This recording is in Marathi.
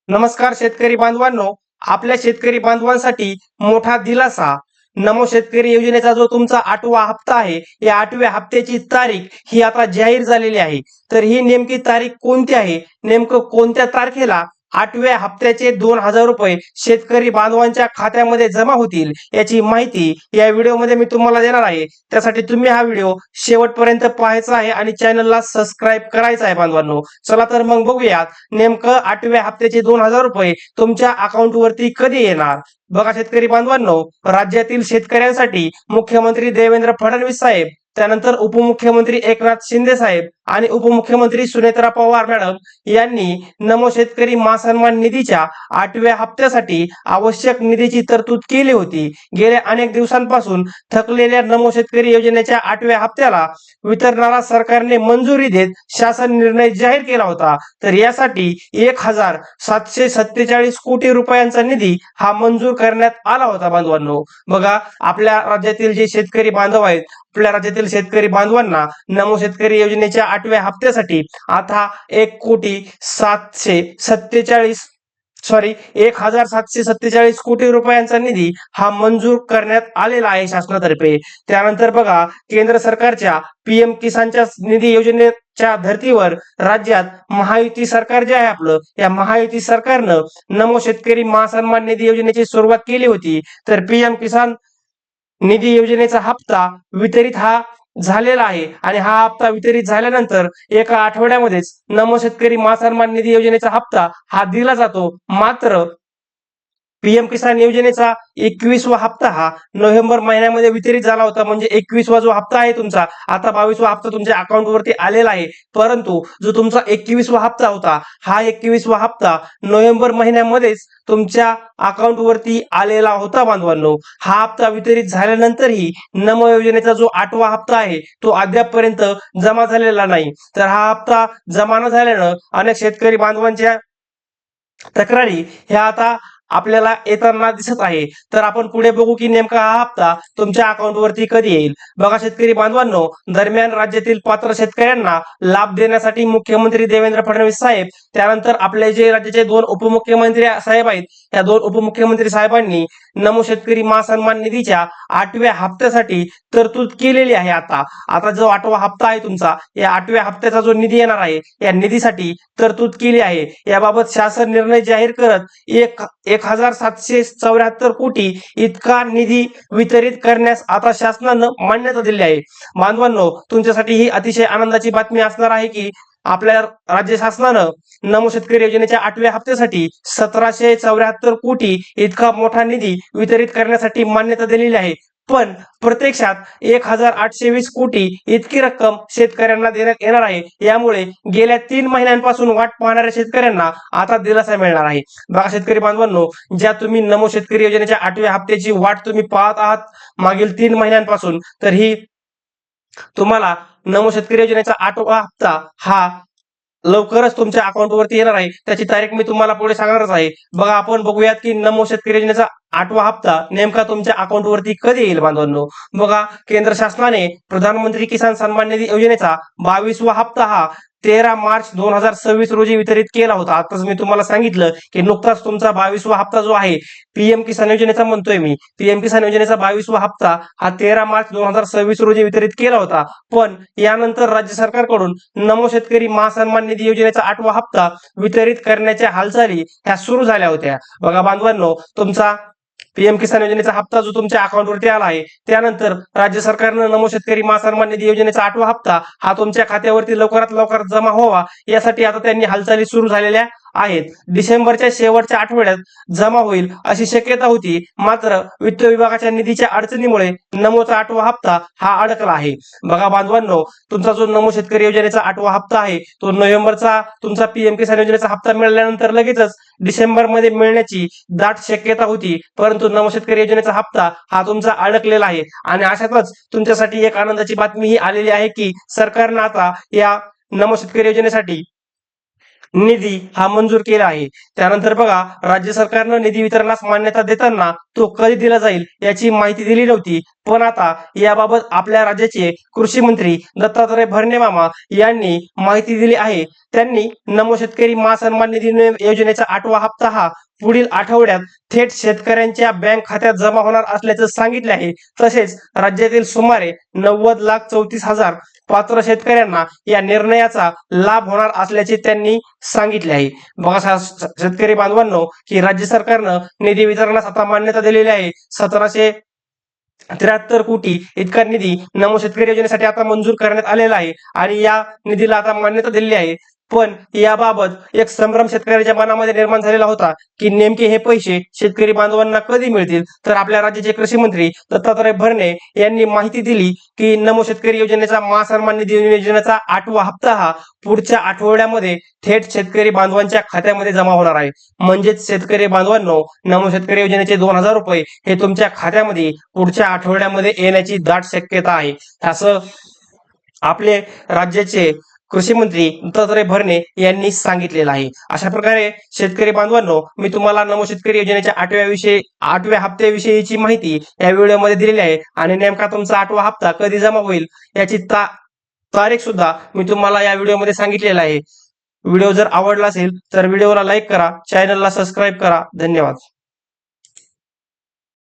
नमस्कार शेतकरी बांधवांनो, आपल्या शेतकरी बांधवांसाठी मोठा दिलासा. नमो शेतकरी योजनेचा जो तुमचा 8वा हप्ता आहे, या 8व्या हप्त्याची तारीख ही आता जाहीर झालेली आहे. तर ही नेमकी तारीख कोणती आहे, नेमकं कोणत्या तारखेला 8व्या हप्त्याचे 2,000 रुपये शेतकरी बांधवांच्या खात्यामध्ये जमा होतील, याची माहिती या व्हिडिओमध्ये मी तुम्हाला देणार आहे. त्यासाठी तुम्ही हा व्हिडिओ शेवटपर्यंत पाहायचा आहे आणि चॅनलला सबस्क्राईब करायचा आहे बांधवांनो. चला तर मग बघूयात नेमकं 8व्या हप्त्याचे 2,000 रुपये तुमच्या अकाउंटवरती कधी येणार. बघा शेतकरी बांधवांनो, राज्यातील शेतकऱ्यांसाठी मुख्यमंत्री देवेंद्र फडणवीस साहेब, त्यानंतर उपमुख्यमंत्री एकनाथ शिंदे साहेब आणि उपमुख्यमंत्री सुनेत्रा पवार मॅडम यांनी नमो शेतकरी महासन्मान निधीच्या 8व्या हप्त्यासाठी आवश्यक निधीची तरतूद केली होती. गेल्या अनेक दिवसांपासून थकलेल्या नमो शेतकरी योजनेच्या 8व्या हप्त्याला वितरणाला सरकारने मंजुरी देत शासन निर्णय जाहीर केला होता. तर यासाठी 1,747 कोटी रुपयांचा निधी हा मंजूर करण्यात आला होता बांधवांनो. बघा, आपल्या राज्यातील जे शेतकरी बांधव आहेत, आपल्या राज्यातील शेतकरी बांधवांना नमो शेतकरी योजनेच्या 8व्या हप्त्यासाठी आता 1,747 कोटी रुपयांचा निधी हा मंजूर करण्यात आलेला आहे शासनातर्फे. त्यानंतर बघा, केंद्र सरकारच्या पीएम किसानच्या निधी योजनेच्या धर्तीवर राज्यात महायुती सरकार जे आहे आपलं, या महायुती सरकारनं नमो शेतकरी महासन्मान निधी योजनेची सुरुवात केली होती. तर पीएम किसान निधी योजनेचा हप्ता वितरित हा झालेला आहे आणि हा हप्ता वितरित झाल्यानंतर एका आठवड्यामध्येच नमो शेतकरी महासन्मान निधी योजनेचा हप्ता हा दिला जातो. मात्र पीएम किसान योजनेचा 21वा हप्ता हा नोव्हेंबर महिन्यामध्ये वितरित झाला होता. म्हणजे 21वा जो हप्ता आहे तुमचा, आता 22वा हप्ता तुमच्या अकाउंटवरती आलेला आहे. परंतु जो तुमचा 21वा हप्ता होता, हा 21वा हप्ता नोव्हेंबर महिन्यामध्येच तुमच्या अकाउंटवरती आलेला होता बांधवांनो. हा हप्ता वितरित झाल्यानंतरही नमो योजनेचा जो 8वा हप्ता आहे तो अद्यापपर्यंत जमा झालेला नाही. तर हा हप्ता जमा न झाल्यानं अनेक शेतकरी बांधवांच्या तक्रारी ह्या आता आपल्याला येताना दिसत आहे. तर आपण पुढे बघू की नेमका हा हप्ता तुमच्या अकाउंटवरती कधी येईल. बघा शेतकरी बांधवांनो, दरम्यान राज्यातील पात्र शेतकऱ्यांना लाभ देण्यासाठी मुख्यमंत्री देवेंद्र फडणवीस साहेब, त्यानंतर आपले जे राज्याचे 2 उपमुख्यमंत्री साहेब आहेत, या 2 उपमुख्यमंत्री साहेबांनी नमो शेतकरी महासन्मान निधीच्या 8व्या हप्त्यासाठी तरतूद केलेली आहे. आता जो 8वा हप्ता आहे तुमचा, या 8व्या हप्त्याचा जो निधी येणार आहे, या निधीसाठी तरतूद केली आहे. याबाबत शासन निर्णय जाहीर करत 1,774 कोटी इतका निधी वितरित करण्यास आता शासनानं मान्यता दिली आहे. बांधवांनो, तुमच्यासाठी ही अतिशय आनंदाची बातमी असणार आहे की आपल्या राज्य शासनानं नमो शेतकरी योजनेच्या 8व्या हप्त्यासाठी 1,774 कोटी इतका मोठा निधी वितरित करण्यासाठी मान्यता दिलेली आहे. पण प्रत्यक्षात 1,820 कोटी इतकी रक्कम शेतकऱ्यांना देण्यात येणार आहे. यामुळे गेल्या 3 महिन्यांपासून वाट पाहणाऱ्या शेतकऱ्यांना आता दिलासा मिळणार आहे. बघा शेतकरी बांधवांनो, ज्या तुम्ही नमो शेतकरी योजनेच्या 8व्या हप्त्याची वाट तुम्ही पाहत आहात मागील 3 महिन्यांपासून, तर ही तुम्हाला नमो शेतकरी योजनेचा 8वा हप्ता हा लवकरच तुमच्या अकाउंटवरती येणार आहे. त्याची तारीख मी तुम्हाला पुढे सांगणारच आहे. बघा, आपण बघूयात की नमो शेतकरी योजनेचा 8वा हप्ता नेमका तुमच्या अकाउंटवरती कधी येईल बांधवांनो. बघा, केंद्र शासनाने प्रधानमंत्री किसान सन्मान निधी योजनेचा 22वा हप्ता हा 13 मार्च 2026 रोजी वितरित केला होता. आताच मी तुम्हाला सांगितलं की नुकताच तुमचा 22वा हप्ता जो आहे पीएम किसान योजनेचा म्हणतोय मी, पीएम किसान योजनेचा 22वा हप्ता हा 13 मार्च 2026 रोजी वितरित केला होता. पण यानंतर राज्य सरकारकडून नमो शेतकरी महासन्मान निधी योजनेचा 8वा हप्ता वितरित करण्याच्या हालचाली ह्या सुरू झाल्या होत्या. बघा बांधवांनो, तुमचा पीएम किसान योजनेचा हप्ता जो तुमच्या अकाउंटवरती आला आहे, त्यानंतर राज्य सरकारनं नमो शेतकरी महासन्मान निधी योजनेचा 8वा हप्ता हा तुमच्या खात्यावरती लवकरात लवकर जमा व्हावा, यासाठी आता त्यांनी हालचाली सुरू झालेल्या आहेत. डिसेंबरच्या शेवटच्या आठवड्यात जमा होईल अशी शक्यता होती. मात्र वित्त विभागाच्या निधीच्या अडचणीमुळे नमोचा 8वा हप्ता हा अडकला आहे. बघा बांधवांनो, तुमचा जो नमो शेतकरी योजनेचा 8वा हप्ता आहे तो नोव्हेंबरचा तुमचा पीएम किसान योजनेचा हप्ता मिळाल्यानंतर लगेचच डिसेंबर मध्ये मिळण्याची दाट शक्यता होती. परंतु नमो शेतकरी योजनेचा हप्ता हा तुमचा अडकलेला आहे आणि अशातच तुमच्यासाठी एक आनंदाची बातमी ही आलेली आहे की सरकारनं आता या नमो शेतकरी योजनेसाठी निधी हा मंजूर केला आहे. त्यानंतर बघा, राज्य सरकारनं निधी वितरणास मान्यता देताना तो कधी दिला जाईल याची माहिती दिली नव्हती. पण आता याबाबत आपल्या राज्याचे कृषी मंत्री दत्तात्रय भरणे मामा यांनी माहिती दिली आहे. त्यांनी नमो शेतकरी महासन्मान निधी योजनेचा 8वा हप्ता हा पुढील आठवड्यात थेट शेतकऱ्यांच्या बँक खात्यात जमा होणार असल्याचं सांगितले आहे. तसेच राज्यातील सुमारे 90,34,000 पात्र शेतकऱ्यांना या निर्णयाचा लाभ होणार असल्याचे त्यांनी सांगितले आहे. बघा शेतकरी बांधवांनो, की राज्य सरकारनं निधी वितरणास आता मान्यता दिलेली आहे. 1773 कोटी इतका निधी नमो शेतकरी योजनेसाठी आता मंजूर करण्यात आलेला आहे आणि या निधीला आता मान्यता दिलेली आहे. पण याबाबत एक संभ्रम शेतकऱ्याच्या मनामध्ये निर्माण झालेला होता की नेमके हे पैसे शेतकरी बांधवांना कधी मिळतील. तर आपल्या राज्याचे कृषी मंत्री दत्तात्रय भरणे यांनी माहिती दिली की नमो शेतकरी योजनेचा महासन्मान निधी योजनेचा 8वा हप्ता हा पुढच्या आठवड्यामध्ये थेट शेतकरी बांधवांच्या खात्यामध्ये जमा होणार आहे. म्हणजेच शेतकरी बांधवांनो, नमो शेतकरी योजनेचे 2,000 रुपये हे तुमच्या खात्यामध्ये पुढच्या आठवड्यामध्ये येण्याची दाट शक्यता आहे, असं आपले राज्याचे कृषी मंत्री दत्तात्रय भरणे यांनी सांगितलेलं आहे. अशा प्रकारे शेतकरी बांधवांनो, मी तुम्हाला नमो शेतकरी योजनेच्या 8व्या हप्त्याविषयीची माहिती या व्हिडिओमध्ये दिलेली आहे आणि नेमका तुमचा 8वा हप्ता कधी जमा होईल याची तारीख सुद्धा मी तुम्हाला या व्हिडिओमध्ये सांगितलेला आहे. व्हिडिओ जर आवडला असेल तर व्हिडिओला लाईक करा, चॅनलला सबस्क्राईब करा. धन्यवाद.